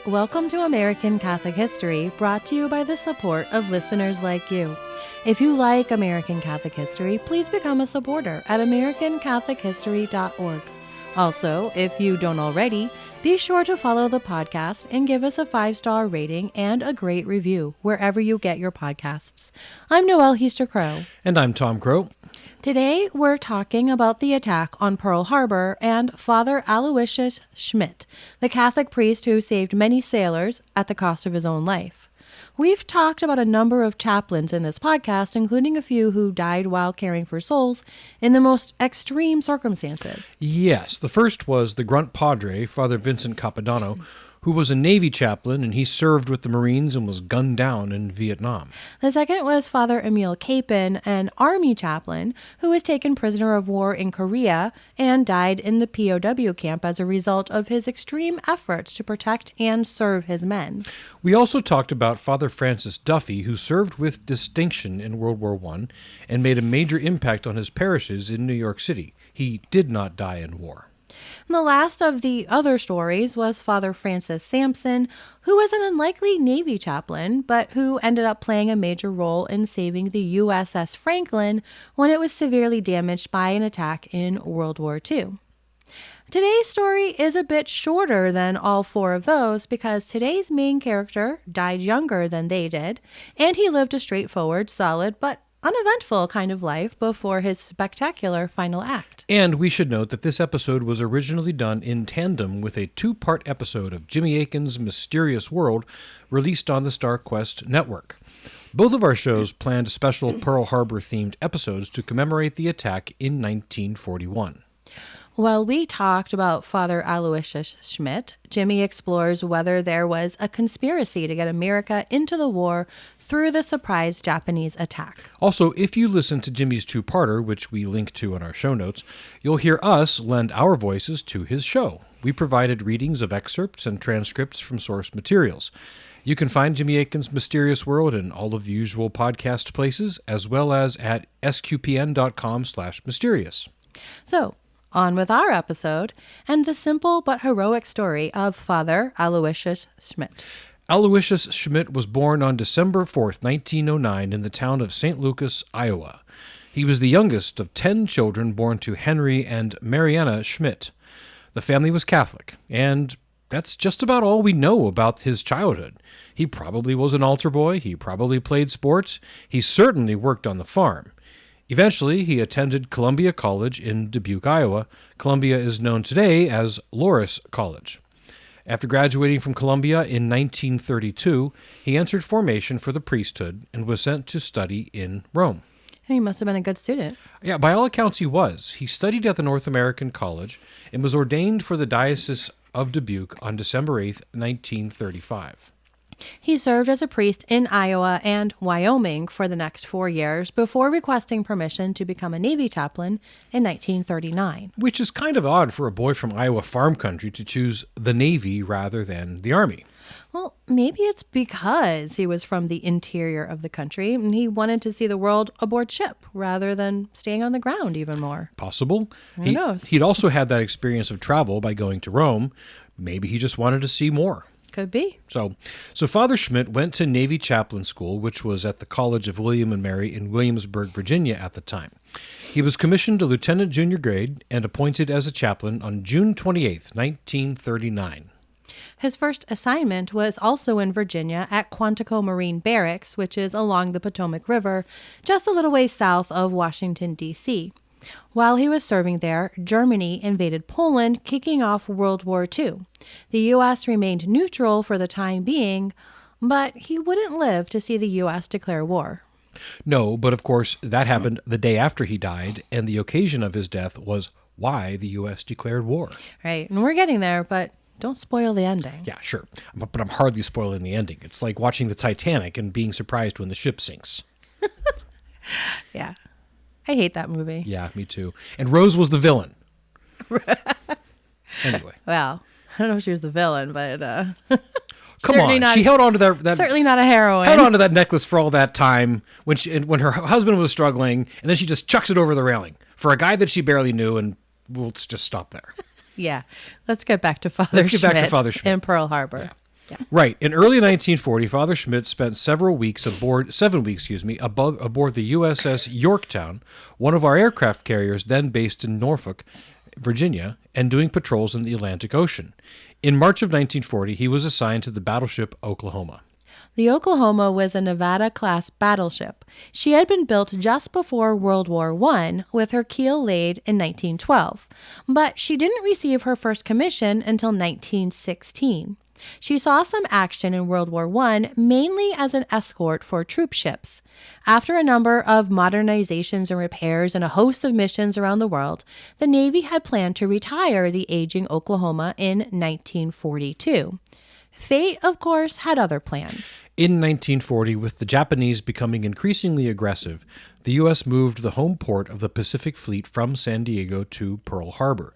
welcome to American Catholic History, brought to you by the support of listeners like you. If you like American Catholic History, please become a supporter at americancatholichistory.org. Also, if you don't already, be sure to follow the podcast and give us a 5-star rating and a great review wherever you get your podcasts. I'm Noelle Heaster-Crow. And I'm Tom Crow. Today, we're talking about the attack on Pearl Harbor and Father Aloysius Schmitt, the Catholic priest who saved many sailors at the cost of his own life. We've talked about a number of chaplains in this podcast, including a few who died while caring for souls in the most extreme circumstances. Yes, the first was the Grunt Padre, Father Vincent Capodanno, who was a Navy chaplain, and he served with the Marines and was gunned down in Vietnam. The second was Father Emil Capon, an Army chaplain who was taken prisoner of war in Korea and died in the POW camp as a result of his extreme efforts to protect and serve his men. We also talked about Father Francis Duffy, who served with distinction in World War I and made a major impact on his parishes in New York City. He did not die in war. And the last of the other stories was Father Francis Sampson, who was an unlikely Navy chaplain, but who ended up playing a major role in saving the USS Franklin when it was severely damaged by an attack in World War II. Today's story is a bit shorter than all four of those because today's main character died younger than they did, and he lived a straightforward, solid, but uneventful kind of life before his spectacular final act. And we should note that this episode was originally done in tandem with a 2-part episode of Jimmy Akin's Mysterious World released on the StarQuest network. Both of our shows planned special Pearl Harbor-themed episodes to commemorate the attack in 1941. While we talked about Father Aloysius Schmitt, Jimmy explores whether there was a conspiracy to get America into the war through the surprise Japanese attack. Also, if you listen to Jimmy's 2-parter, which we link to in our show notes, you'll hear us lend our voices to his show. We provided readings of excerpts and transcripts from source materials. You can find Jimmy Akin's Mysterious World in all of the usual podcast places, as well as at sqpn.com/mysterious. So, on with our episode and the simple but heroic story of Father Aloysius Schmitt. Aloysius Schmitt was born on December 4th, 1909 in the town of St. Lucas, Iowa. He was the youngest of 10 children born to Henry and Mariana Schmitt. The family was Catholic, and that's just about all we know about his childhood. He probably was an altar boy, he probably played sports, he certainly worked on the farm. Eventually, he attended Columbia College in Dubuque, Iowa. Columbia is known today as Loras College. After graduating from Columbia in 1932, he entered formation for the priesthood and was sent to study in Rome. And he must have been a good student. Yeah, by all accounts he was. He studied at the North American College and was ordained for the Diocese of Dubuque on December 8th, 1935. He served as a priest in Iowa and Wyoming for the next 4 years before requesting permission to become a Navy chaplain in 1939. Which is kind of odd for a boy from Iowa farm country to choose the Navy rather than the Army. Well, maybe it's because he was from the interior of the country and he wanted to see the world aboard ship rather than staying on the ground even more. Possible. Who knows? He'd also had that experience of travel by going to Rome. Maybe he just wanted to see more. Could be. So Father Schmitt went to Navy Chaplain School, which was at the College of William and Mary in Williamsburg, Virginia at the time. He was commissioned to lieutenant junior grade and appointed as a chaplain on June 28th, 1939. His first assignment was also in Virginia at Quantico Marine Barracks, which is along the Potomac River, just a little ways south of Washington, D.C. While he was serving there, Germany invaded Poland, kicking off World War II. The U.S. remained neutral for the time being, but he wouldn't live to see the U.S. declare war. No, but of course that happened the day after he died, and the occasion of his death was why the U.S. declared war. Right, and we're getting there, but don't spoil the ending. Yeah, sure, but I'm hardly spoiling the ending. It's like watching the Titanic and being surprised when the ship sinks. Yeah. I hate that movie. Yeah, me too. And Rose was the villain. Anyway. Well, I don't know if she was the villain, but come on, she held on to that. Certainly not a heroine. Held on to that necklace for all that time when her husband was struggling, and then she just chucks it over the railing for a guy that she barely knew, and we'll just stop there. Yeah, let's get back to Father Schmitt in Pearl Harbor. Yeah. Right. In early 1940, Father Schmitt spent 7 weeks, aboard the USS Yorktown, one of our aircraft carriers then based in Norfolk, Virginia, and doing patrols in the Atlantic Ocean. In March of 1940, he was assigned to the battleship Oklahoma. The Oklahoma was a Nevada-class battleship. She had been built just before World War I, with her keel laid in 1912, but she didn't receive her first commission until 1916. She saw some action in World War I, mainly as an escort for troop ships. After a number of modernizations and repairs and a host of missions around the world, the Navy had planned to retire the aging Oklahoma in 1942. Fate, of course, had other plans. In 1940, with the Japanese becoming increasingly aggressive, the U.S. moved the home port of the Pacific Fleet from San Diego to Pearl Harbor.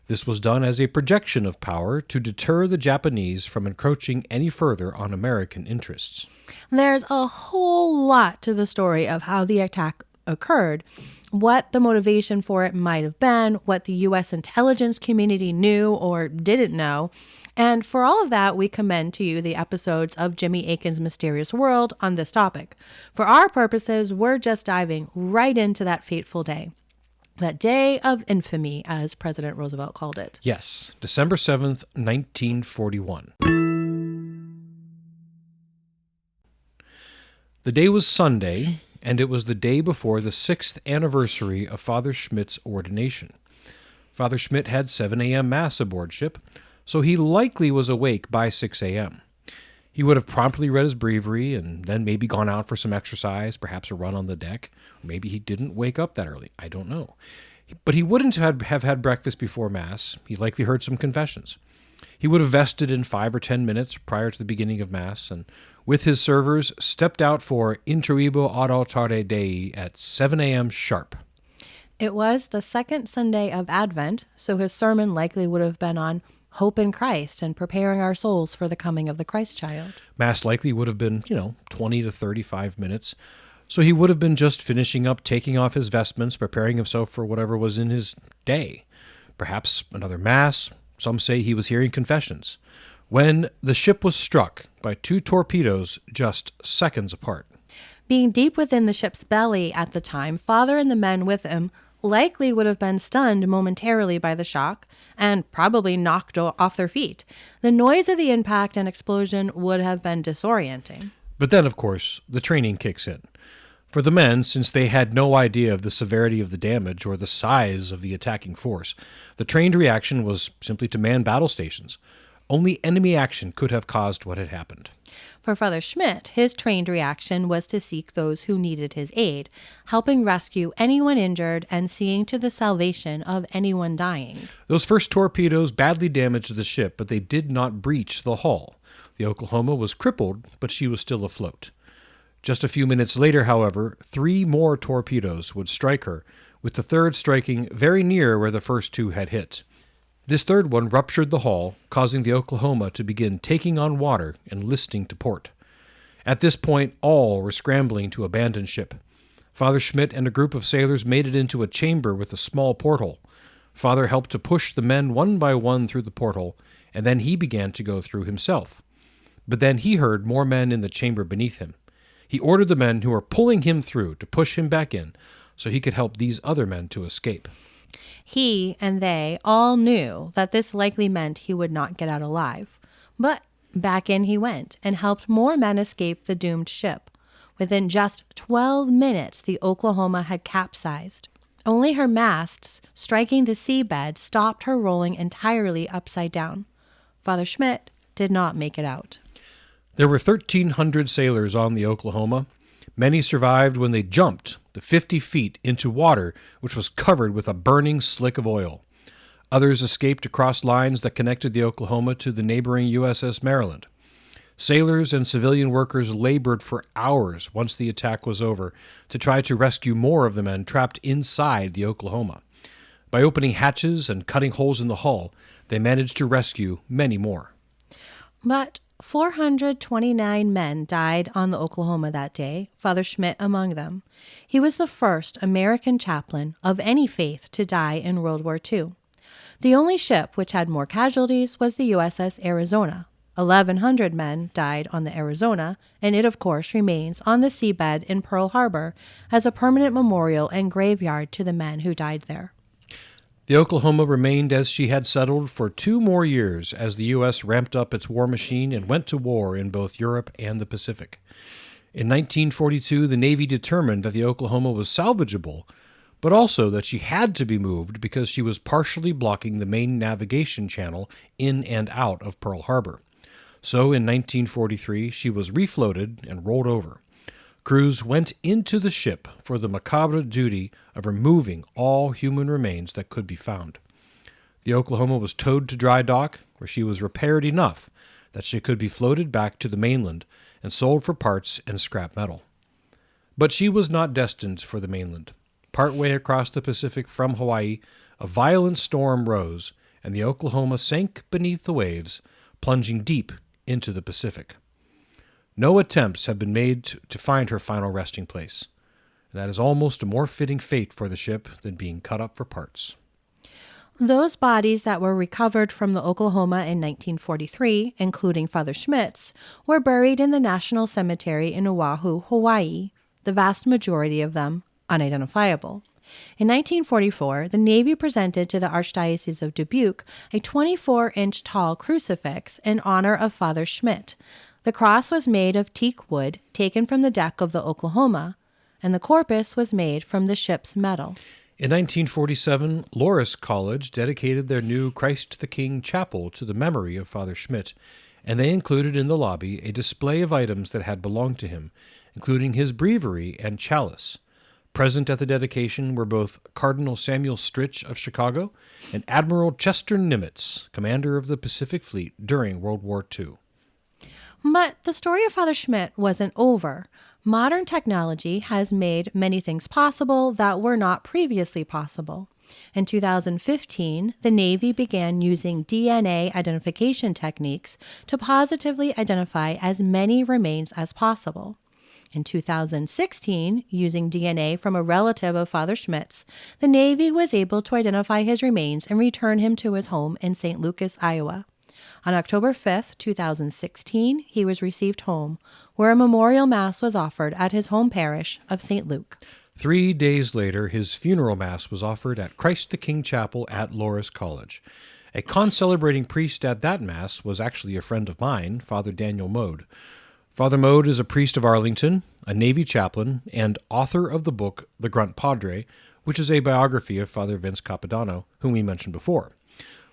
This was done as a projection of power to deter the Japanese from encroaching any further on American interests. There's a whole lot to the story of how the attack occurred, what the motivation for it might have been, what the U.S. intelligence community knew or didn't know. And for all of that, we commend to you the episodes of Jimmy Akin's Mysterious World on this topic. For our purposes, we're just diving right into that fateful day. That day of infamy, as President Roosevelt called it. Yes, December 7th, 1941. The day was Sunday, and it was the day before the 6th anniversary of Father Schmitt's ordination. Father Schmitt had 7 a.m. Mass aboard ship, so he likely was awake by 6 a.m. He would have promptly read his breviary and then maybe gone out for some exercise, perhaps a run on the deck. Or maybe he didn't wake up that early. I don't know. But he wouldn't have had breakfast before Mass. He likely heard some confessions. He would have vested in 5 or 10 minutes prior to the beginning of Mass, and with his servers, stepped out for Introibo ad altare Dei at 7 a.m. sharp. It was the second Sunday of Advent, so his sermon likely would have been on hope in Christ and preparing our souls for the coming of the Christ child. Mass likely would have been, 20 to 35 minutes. So he would have been just finishing up, taking off his vestments, preparing himself for whatever was in his day. Perhaps another Mass. Some say he was hearing confessions. When the ship was struck by 2 torpedoes just seconds apart. Being deep within the ship's belly at the time, Father and the men with him likely would have been stunned momentarily by the shock and probably knocked off their feet. The noise of the impact and explosion would have been disorienting. But then, of course, the training kicks in. For the men, since they had no idea of the severity of the damage or the size of the attacking force, the trained reaction was simply to man battle stations. Only enemy action could have caused what had happened. For Father Schmitt, his trained reaction was to seek those who needed his aid, helping rescue anyone injured and seeing to the salvation of anyone dying. Those first torpedoes badly damaged the ship, but they did not breach the hull. The Oklahoma was crippled, but she was still afloat. Just a few minutes later, however, 3 more torpedoes would strike her, with the third striking very near where the first 2 had hit. This third one ruptured the hull, causing the Oklahoma to begin taking on water and listing to port. At this point, all were scrambling to abandon ship. Father Schmitt and a group of sailors made it into a chamber with a small porthole. Father helped to push the men one by one through the porthole, and then he began to go through himself. But then he heard more men in the chamber beneath him. He ordered the men who were pulling him through to push him back in so he could help these other men to escape. He and they all knew that this likely meant he would not get out alive. But back in he went and helped more men escape the doomed ship. Within just 12 minutes, the Oklahoma had capsized. Only her masts striking the seabed stopped her rolling entirely upside down. Father Schmitt did not make it out. There were 1,300 sailors on the Oklahoma. Many survived when they jumped the 50 feet into water, which was covered with a burning slick of oil. Others escaped across lines that connected the Oklahoma to the neighboring USS Maryland. Sailors and civilian workers labored for hours once the attack was over to try to rescue more of the men trapped inside the Oklahoma. By opening hatches and cutting holes in the hull, they managed to rescue many more. But 429 men died on the Oklahoma that day, Father Schmitt among them. He was the first American chaplain of any faith to die in World War II. The only ship which had more casualties was the USS Arizona. 1,100 men died on the Arizona, and it, of course, remains on the seabed in Pearl Harbor as a permanent memorial and graveyard to the men who died there. The Oklahoma remained as she had settled for 2 more years as the U.S. ramped up its war machine and went to war in both Europe and the Pacific. In 1942, the Navy determined that the Oklahoma was salvageable, but also that she had to be moved because she was partially blocking the main navigation channel in and out of Pearl Harbor. So in 1943, she was refloated and rolled over. Crews went into the ship for the macabre duty of removing all human remains that could be found. The Oklahoma was towed to dry dock, where she was repaired enough that she could be floated back to the mainland and sold for parts and scrap metal. But she was not destined for the mainland. Partway across the Pacific from Hawaii, a violent storm rose, and the Oklahoma sank beneath the waves, plunging deep into the Pacific. No attempts have been made to find her final resting place. That is almost a more fitting fate for the ship than being cut up for parts. Those bodies that were recovered from the Oklahoma in 1943, including Father Schmitt's, were buried in the National Cemetery in Oahu, Hawaii, the vast majority of them unidentifiable. In 1944, the Navy presented to the Archdiocese of Dubuque a 24-inch tall crucifix in honor of Father Schmitt. The cross was made of teak wood taken from the deck of the Oklahoma, and the corpus was made from the ship's metal. In 1947, Loras College dedicated their new Christ the King chapel to the memory of Father Schmitt, and they included in the lobby a display of items that had belonged to him, including his breviary and chalice. Present at the dedication were both Cardinal Samuel Stritch of Chicago and Admiral Chester Nimitz, commander of the Pacific Fleet during World War II. But the story of Father Schmitt wasn't over. Modern technology has made many things possible that were not previously possible. In 2015, the Navy began using DNA identification techniques to positively identify as many remains as possible. In 2016, using DNA from a relative of Father Schmitt's, the Navy was able to identify his remains and return him to his home in St. Lucas, Iowa. On October 5, 2016, he was received home, where a memorial mass was offered at his home parish of St. Luke. 3 days later, his funeral mass was offered at Christ the King Chapel at Loras College. A concelebrating priest at that mass was actually a friend of mine, Father Daniel Mode. Father Mode is a priest of Arlington, a Navy chaplain, and author of the book The Grunt Padre, which is a biography of Father Vince Capodanno, whom we mentioned before.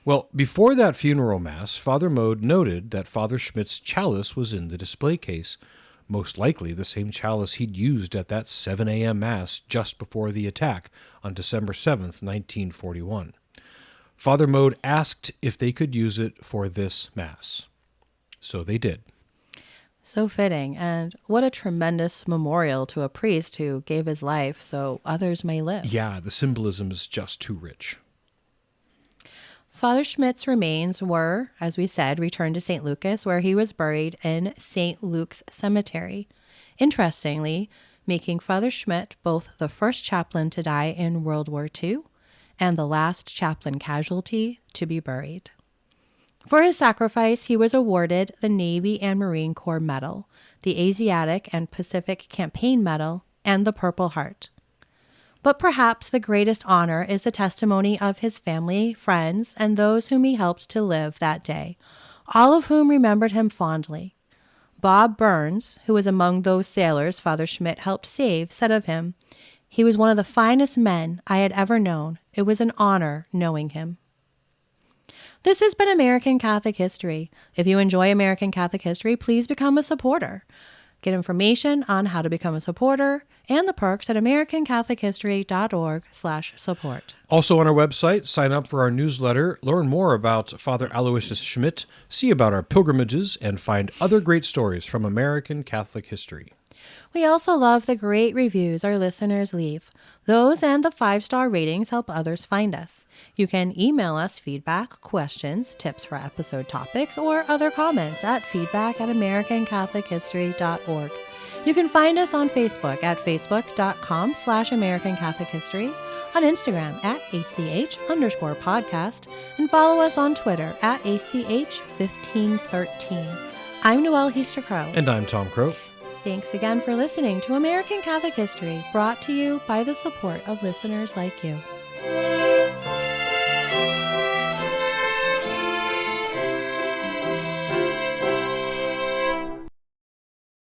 Well, before that funeral mass, Father Mode noted that Father Schmitt's chalice was in the display case, most likely the same chalice he'd used at that 7 a.m. mass just before the attack on December 7th, 1941. Father Mode asked if they could use it for this mass. So they did. So fitting, and what a tremendous memorial to a priest who gave his life so others may live. Yeah, the symbolism is just too rich. Father Schmitt's remains were, as we said, returned to St. Lucas, where he was buried in St. Luke's Cemetery. Interestingly, making Father Schmitt both the first chaplain to die in World War II and the last chaplain casualty to be buried. For his sacrifice, he was awarded the Navy and Marine Corps Medal, the Asiatic and Pacific Campaign Medal, and the Purple Heart. But perhaps the greatest honor is the testimony of his family, friends, and those whom he helped to live that day, all of whom remembered him fondly. Bob Burns, who was among those sailors Father Schmitt helped save, said of him, "He was one of the finest men I had ever known. It was an honor knowing him." This has been American Catholic History. If you enjoy American Catholic History, please become a supporter. Get information on how to become a supporter and the perks at americanCatholicHistory.org/support. Also on our website, sign up for our newsletter, learn more about Father Aloysius Schmitt, see about our pilgrimages, and find other great stories from American Catholic history. We also love the great reviews our listeners leave. Those and the 5-star ratings help others find us. You can email us feedback, questions, tips for episode topics, or other comments at feedback@americancatholichistory.org. You can find us on Facebook at facebook.com/American Catholic History, on Instagram at ACH_podcast, and follow us on Twitter at ACH1513. I'm Noelle Heaster-Crowe. And I'm Tom Crow. Thanks again for listening to American Catholic History, brought to you by the support of listeners like you.